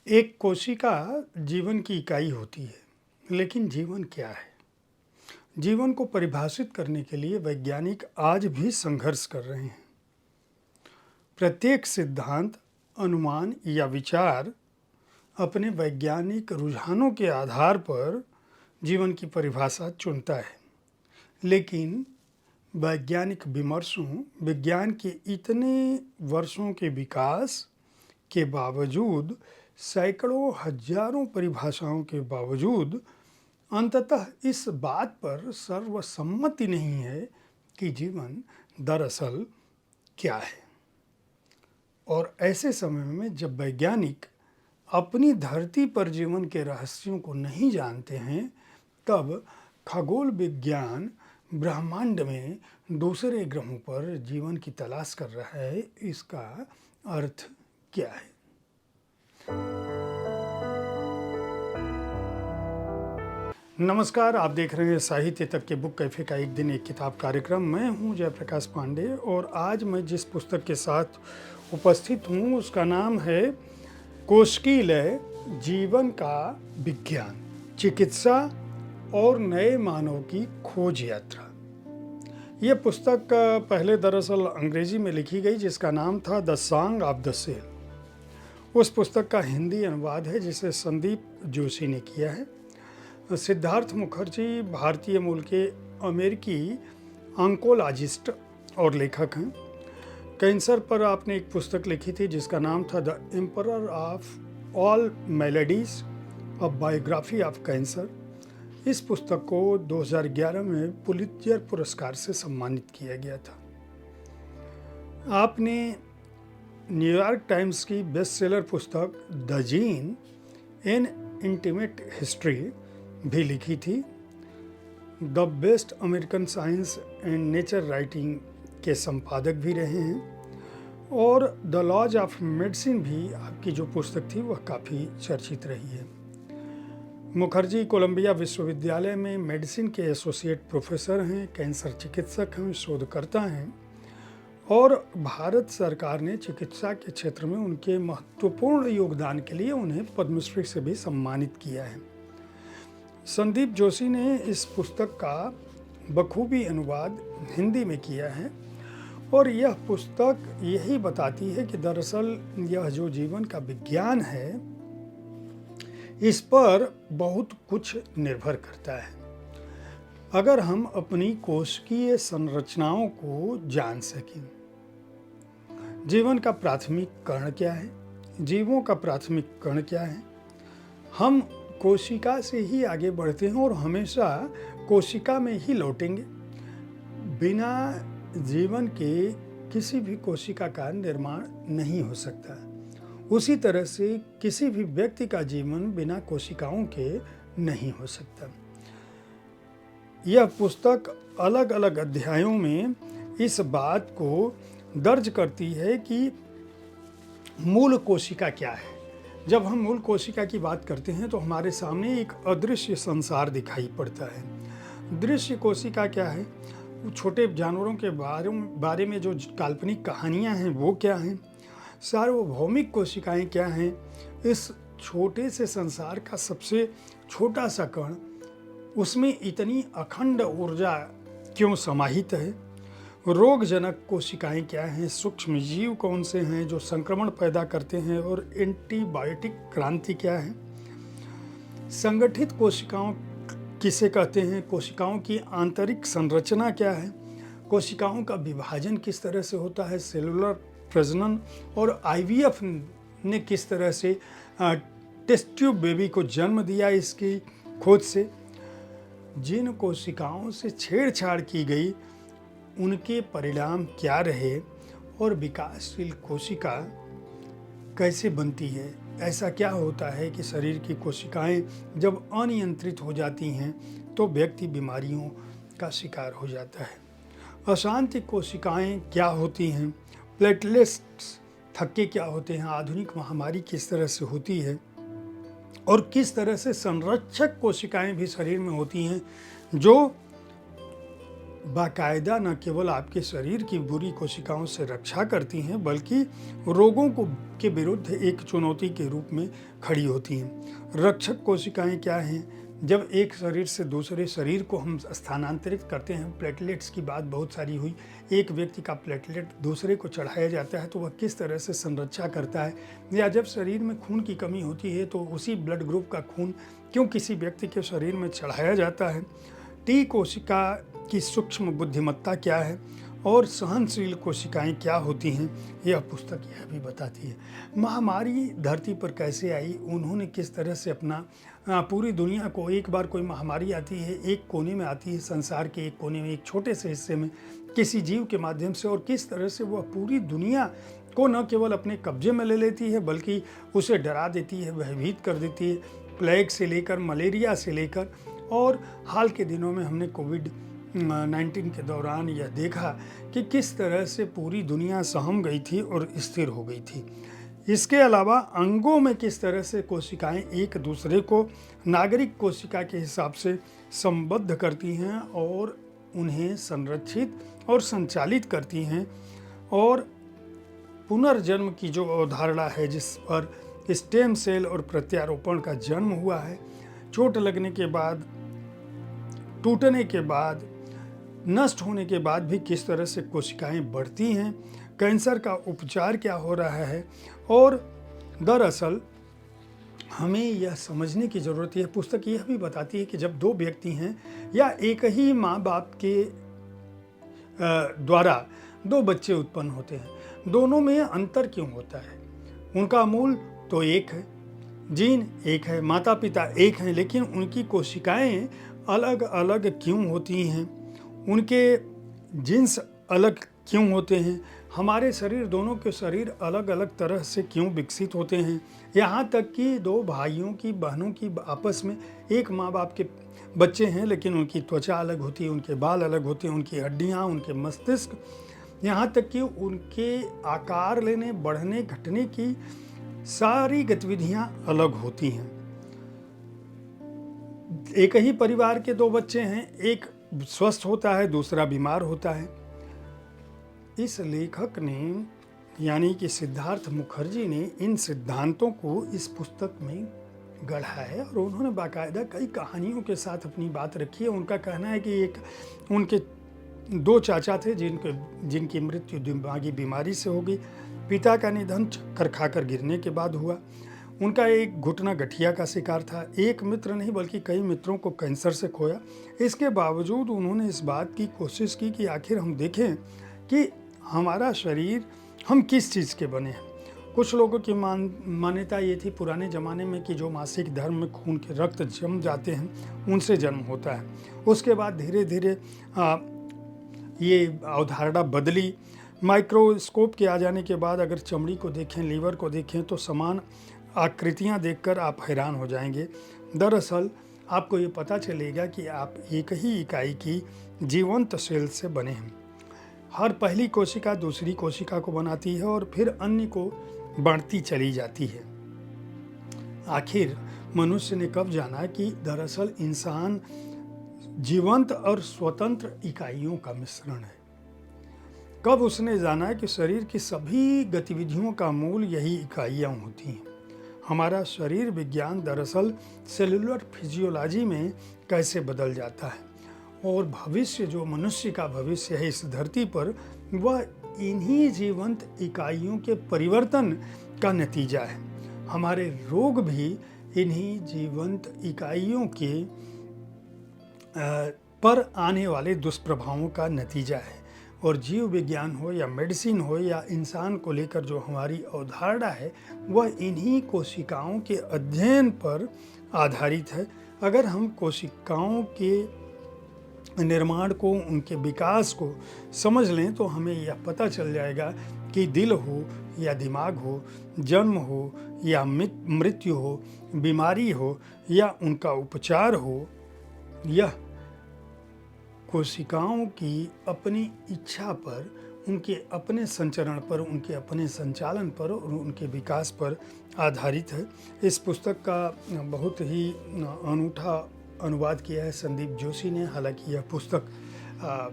एक कोशिका जीवन की इकाई होती है, लेकिन जीवन क्या है? जीवन को परिभाषित करने के लिए वैज्ञानिक आज भी संघर्ष कर रहे हैं। प्रत्येक सिद्धांत, अनुमान या विचार अपने वैज्ञानिक रुझानों के आधार पर जीवन की परिभाषा चुनता है, लेकिन वैज्ञानिक विमर्शों, विज्ञान के इतने वर्षों के विकास के बावजूद, सैकड़ों हजारों परिभाषाओं के बावजूद अंततः इस बात पर सर्वसम्मति नहीं है कि जीवन दरअसल क्या है। और ऐसे समय में जब वैज्ञानिक अपनी धरती पर जीवन के रहस्यों को नहीं जानते हैं, तब खगोल विज्ञान ब्रह्मांड में दूसरे ग्रहों पर जीवन की तलाश कर रहा है। इसका अर्थ क्या है? नमस्कार, आप देख रहे हैं साहित्य तक के बुक कैफे का एक दिन एक किताब कार्यक्रम। मैं हूं जयप्रकाश पांडे और आज मैं जिस पुस्तक के साथ उपस्थित हूं उसका नाम है कोशिकीय लय, जीवन का विज्ञान, चिकित्सा और नए मानव की खोज यात्रा। यह पुस्तक पहले दरअसल अंग्रेजी में लिखी गई, जिसका नाम था the song of the cell. उस पुस्तक का हिंदी अनुवाद है जिसे संदीप जोशी ने किया है। सिद्धार्थ मुखर्जी भारतीय मूल के अमेरिकी ऑन्कोलॉजिस्ट और लेखक हैं। कैंसर पर आपने एक पुस्तक लिखी थी जिसका नाम था the emperor of all melodies, a biography of cancer. इस पुस्तक को 2011 में पुलित्जर पुरस्कार से सम्मानित किया गया था। आपने न्यूयॉर्क टाइम्स की बेस्ट सेलर पुस्तक the gene N intimate history भी लिखी थी। The best American science and nature writing के संपादक भी रहे हैं और द लॉज ऑफ मेडिसिन भी आपकी जो पुस्तक थी वह काफ़ी चर्चित रही है। मुखर्जी कोलंबिया विश्वविद्यालय में मेडिसिन के एसोसिएट प्रोफेसर हैं, कैंसर चिकित्सक हैं, शोधकर्ता हैं और भारत सरकार ने चिकित्सा के क्षेत्र में उनके महत्वपूर्ण योगदान के लिए उन्हें पद्मश्री से भी सम्मानित किया है। संदीप जोशी ने इस पुस्तक का बखूबी अनुवाद हिंदी में किया है और यह पुस्तक यही बताती है कि दरअसल यह जो जीवन का विज्ञान है, इस पर बहुत कुछ निर्भर करता है। अगर हम अपनी कोशिकीय संरचनाओं को जान सकें, जीवन का प्राथमिक कण क्या है, जीवों का प्राथमिक कण क्या है, हम कोशिका से ही आगे बढ़ते हैं और हमेशा कोशिका में ही लौटेंगे। बिना जीवन के किसी भी कोशिका का निर्माण नहीं हो सकता। उसी तरह से किसी भी व्यक्ति का जीवन बिना कोशिकाओं के नहीं हो सकता। यह पुस्तक अलग अलग अध्यायों में इस बात को दर्ज करती है कि मूल कोशिका क्या है। जब हम मूल कोशिका की बात करते हैं तो हमारे सामने एक अदृश्य संसार दिखाई पड़ता है। दृश्य कोशिका क्या है, छोटे जानवरों के बारे में जो काल्पनिक कहानियां हैं वो क्या हैं, सार्वभौमिक कोशिकाएं क्या हैं, इस छोटे से संसार का सबसे छोटा सा कण, उसमें इतनी अखंड ऊर्जा क्यों समाहित है, रोगजनक कोशिकाएं क्या हैं, सूक्ष्म जीव कौन से हैं जो संक्रमण पैदा करते हैं और एंटीबायोटिक क्रांति क्या है, संगठित कोशिकाओं किसे कहते हैं, कोशिकाओं की आंतरिक संरचना क्या है, कोशिकाओं का विभाजन किस तरह से होता है, सेलुलर प्रजनन और आईवीएफ ने किस तरह से टेस्ट ट्यूब बेबी को जन्म दिया, इसकी खोज से जिन कोशिकाओं से छेड़छाड़ की गई उनके परिणाम क्या रहे और विकासशील कोशिका कैसे बनती है। ऐसा क्या होता है कि शरीर की कोशिकाएं जब अनियंत्रित हो जाती हैं तो व्यक्ति बीमारियों का शिकार हो जाता है। अशांत कोशिकाएं क्या होती हैं, प्लेटलेट्स थक्के क्या होते हैं, आधुनिक महामारी किस तरह से होती है और किस तरह से संरक्षक कोशिकाएं भी शरीर में होती हैं जो बाकायदा न केवल आपके शरीर की बुरी कोशिकाओं से रक्षा करती हैं बल्कि रोगों को के विरुद्ध एक चुनौती के रूप में खड़ी होती हैं। रक्षक कोशिकाएं क्या हैं? जब एक शरीर से दूसरे शरीर को हम स्थानांतरित करते हैं, प्लेटलेट्स की बात बहुत सारी हुई, एक व्यक्ति का प्लेटलेट दूसरे को चढ़ाया जाता है तो वह किस तरह से संरक्षा करता है, या जब शरीर में खून की कमी होती है तो उसी ब्लड ग्रुप का खून क्यों किसी व्यक्ति के शरीर में चढ़ाया जाता है, टी कोशिका की सूक्ष्म बुद्धिमत्ता क्या है और सहनशील कोशिकाएं क्या होती हैं, यह पुस्तक यह भी बताती है। महामारी धरती पर कैसे आई, उन्होंने किस तरह से अपना पूरी दुनिया को, एक बार कोई महामारी आती है, एक कोने में आती है, संसार के एक कोने में, एक छोटे से हिस्से में किसी जीव के माध्यम से, और किस तरह से वह पूरी दुनिया को न केवल अपने कब्जे में ले लेती है बल्कि उसे डरा देती है, भयभीत कर देती है। प्लेग से लेकर मलेरिया से लेकर, और हाल के दिनों में हमने कोविड-19 के दौरान यह देखा कि किस तरह से पूरी दुनिया सहम गई थी और स्थिर हो गई थी। इसके अलावा अंगों में किस तरह से कोशिकाएं एक दूसरे को नागरिक कोशिका के हिसाब से संबद्ध करती हैं और उन्हें संरक्षित और संचालित करती हैं, और पुनर्जन्म की जो अवधारणा है जिस पर स्टेम सेल और प्रत्यारोपण का जन्म हुआ है, चोट लगने के बाद, टूटने के बाद, नष्ट होने के बाद भी किस तरह से कोशिकाएं बढ़ती हैं, कैंसर का उपचार क्या हो रहा है, और दरअसल हमें यह समझने की ज़रूरत है। पुस्तक यह भी बताती है कि जब दो व्यक्ति हैं या एक ही माँ बाप के द्वारा दो बच्चे उत्पन्न होते हैं, दोनों में अंतर क्यों होता है? उनका मूल तो एक है, जीन एक है, माता पिता एक हैं, लेकिन उनकी कोशिकाएं अलग अलग क्यों होती हैं? उनके जीन्स अलग क्यों होते हैं? हमारे शरीर, दोनों के शरीर अलग अलग तरह से क्यों विकसित होते हैं? यहाँ तक कि दो भाइयों की, बहनों की आपस में एक माँ बाप के बच्चे हैं लेकिन उनकी त्वचा अलग होती है, उनके बाल अलग होते हैं, उनकी हड्डियाँ, उनके मस्तिष्क, यहाँ तक कि उनके आकार लेने, बढ़ने, घटने की सारी गतिविधियाँ अलग होती हैं। एक ही परिवार के दो बच्चे हैं, एक स्वस्थ होता है, दूसरा बीमार होता है। इस लेखक ने, यानी कि सिद्धार्थ मुखर्जी ने, इन सिद्धांतों को इस पुस्तक में गढ़ा है और उन्होंने बाकायदा कई कहानियों के साथ अपनी बात रखी है। उनका कहना है कि एक उनके दो चाचा थे जिनकी मृत्यु दिमागी बीमारी से हो गई। पिता का निधन चक्कर खाकर गिरने के बाद हुआ। उनका एक घुटना गठिया का शिकार था। एक मित्र नहीं बल्कि कई मित्रों को कैंसर से खोया। इसके बावजूद उन्होंने इस बात की कोशिश की कि आखिर हम देखें कि हमारा शरीर, हम किस चीज़ के बने हैं। कुछ लोगों की मान्यता ये थी पुराने ज़माने में कि जो मासिक धर्म में खून के रक्त जम जाते हैं उनसे जन्म होता है। उसके बाद धीरे धीरे ये अवधारणा बदली। माइक्रोस्कोप के आ जाने के बाद अगर चमड़ी को देखें, लीवर को देखें तो समान आकृतियां देखकर आप हैरान हो जाएंगे। दरअसल आपको ये पता चलेगा कि आप एक ही इकाई की जीवंत सेल से बने हैं। हर पहली कोशिका दूसरी कोशिका को बनाती है और फिर अन्य को बढ़ती चली जाती है। आखिर मनुष्य ने कब जाना कि दरअसल इंसान जीवंत और स्वतंत्र इकाइयों का मिश्रण है? कब उसने जाना कि शरीर की सभी गतिविधियों का मूल यही इकाइयाँ होती हैं। हमारा शरीर विज्ञान दरअसल सेलुलर फिजियोलॉजी में कैसे बदल जाता है, और भविष्य, जो मनुष्य का भविष्य है इस धरती पर, वह इन्हीं जीवंत इकाइयों के परिवर्तन का नतीजा है। हमारे रोग भी इन्हीं जीवंत इकाइयों के पर आने वाले दुष्प्रभावों का नतीजा है। और जीव विज्ञान हो या मेडिसिन हो या इंसान को लेकर जो हमारी अवधारणा है वह इन्हीं कोशिकाओं के अध्ययन पर आधारित है। अगर हम कोशिकाओं के निर्माण को, उनके विकास को समझ लें तो हमें यह पता चल जाएगा कि दिल हो या दिमाग हो, जन्म हो या मृत्यु हो, बीमारी हो या उनका उपचार हो, यह कोशिकाओं की अपनी इच्छा पर, उनके अपने संचरण पर, उनके अपने संचालन पर और उनके विकास पर आधारित है। इस पुस्तक का बहुत ही अनूठा अनुवाद किया है संदीप जोशी ने। हालांकि यह पुस्तक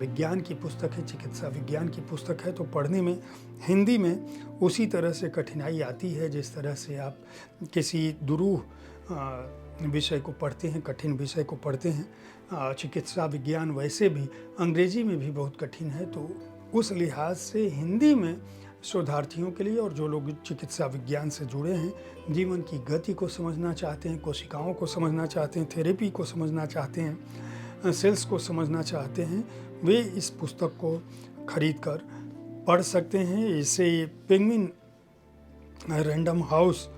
विज्ञान की पुस्तक है, चिकित्सा विज्ञान की पुस्तक है, तो पढ़ने में हिंदी में उसी तरह से कठिनाई आती है जिस तरह से आप किसी दुरूह विषय को पढ़ते हैं, कठिन विषय को पढ़ते हैं। चिकित्सा विज्ञान वैसे भी अंग्रेजी में भी बहुत कठिन है, तो उस लिहाज से हिंदी में शोधार्थियों के लिए और जो लोग चिकित्सा विज्ञान से जुड़े हैं, जीवन की गति को समझना चाहते हैं, कोशिकाओं को समझना चाहते हैं, थेरेपी को समझना चाहते हैं, सेल्स को समझना चाहते हैं, वे इस पुस्तक को खरीद कर पढ़ सकते हैं। इसे पेंगुइन रैंडम हाउस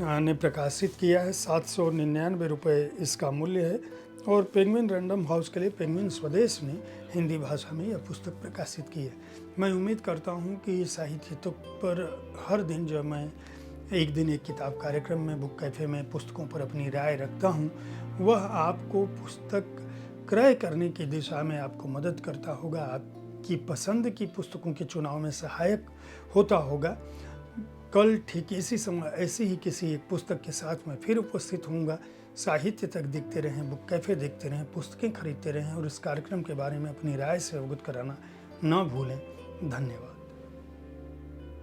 ने प्रकाशित किया है। 799 रुपये इसका मूल्य है और पेंगुइन रैंडम हाउस के लिए पेंगुइन स्वदेश ने हिंदी भाषा में यह पुस्तक प्रकाशित की है। मैं उम्मीद करता हूँ कि साहित्य तक पर हर दिन जब मैं एक दिन एक किताब कार्यक्रम में बुक कैफ़े में पुस्तकों पर अपनी राय रखता हूँ, वह आपको पुस्तक क्रय करने की दिशा में आपको मदद करता होगा, आपकी पसंद की पुस्तकों के चुनाव में सहायक होता होगा। कल ठीक इसी समय ऐसी ही किसी एक पुस्तक के साथ मैं फिर उपस्थित होऊंगा। साहित्य तक देखते रहें, बुक कैफ़े देखते रहें, पुस्तकें खरीदते रहें और इस कार्यक्रम के बारे में अपनी राय से अवगत कराना न भूलें। धन्यवाद।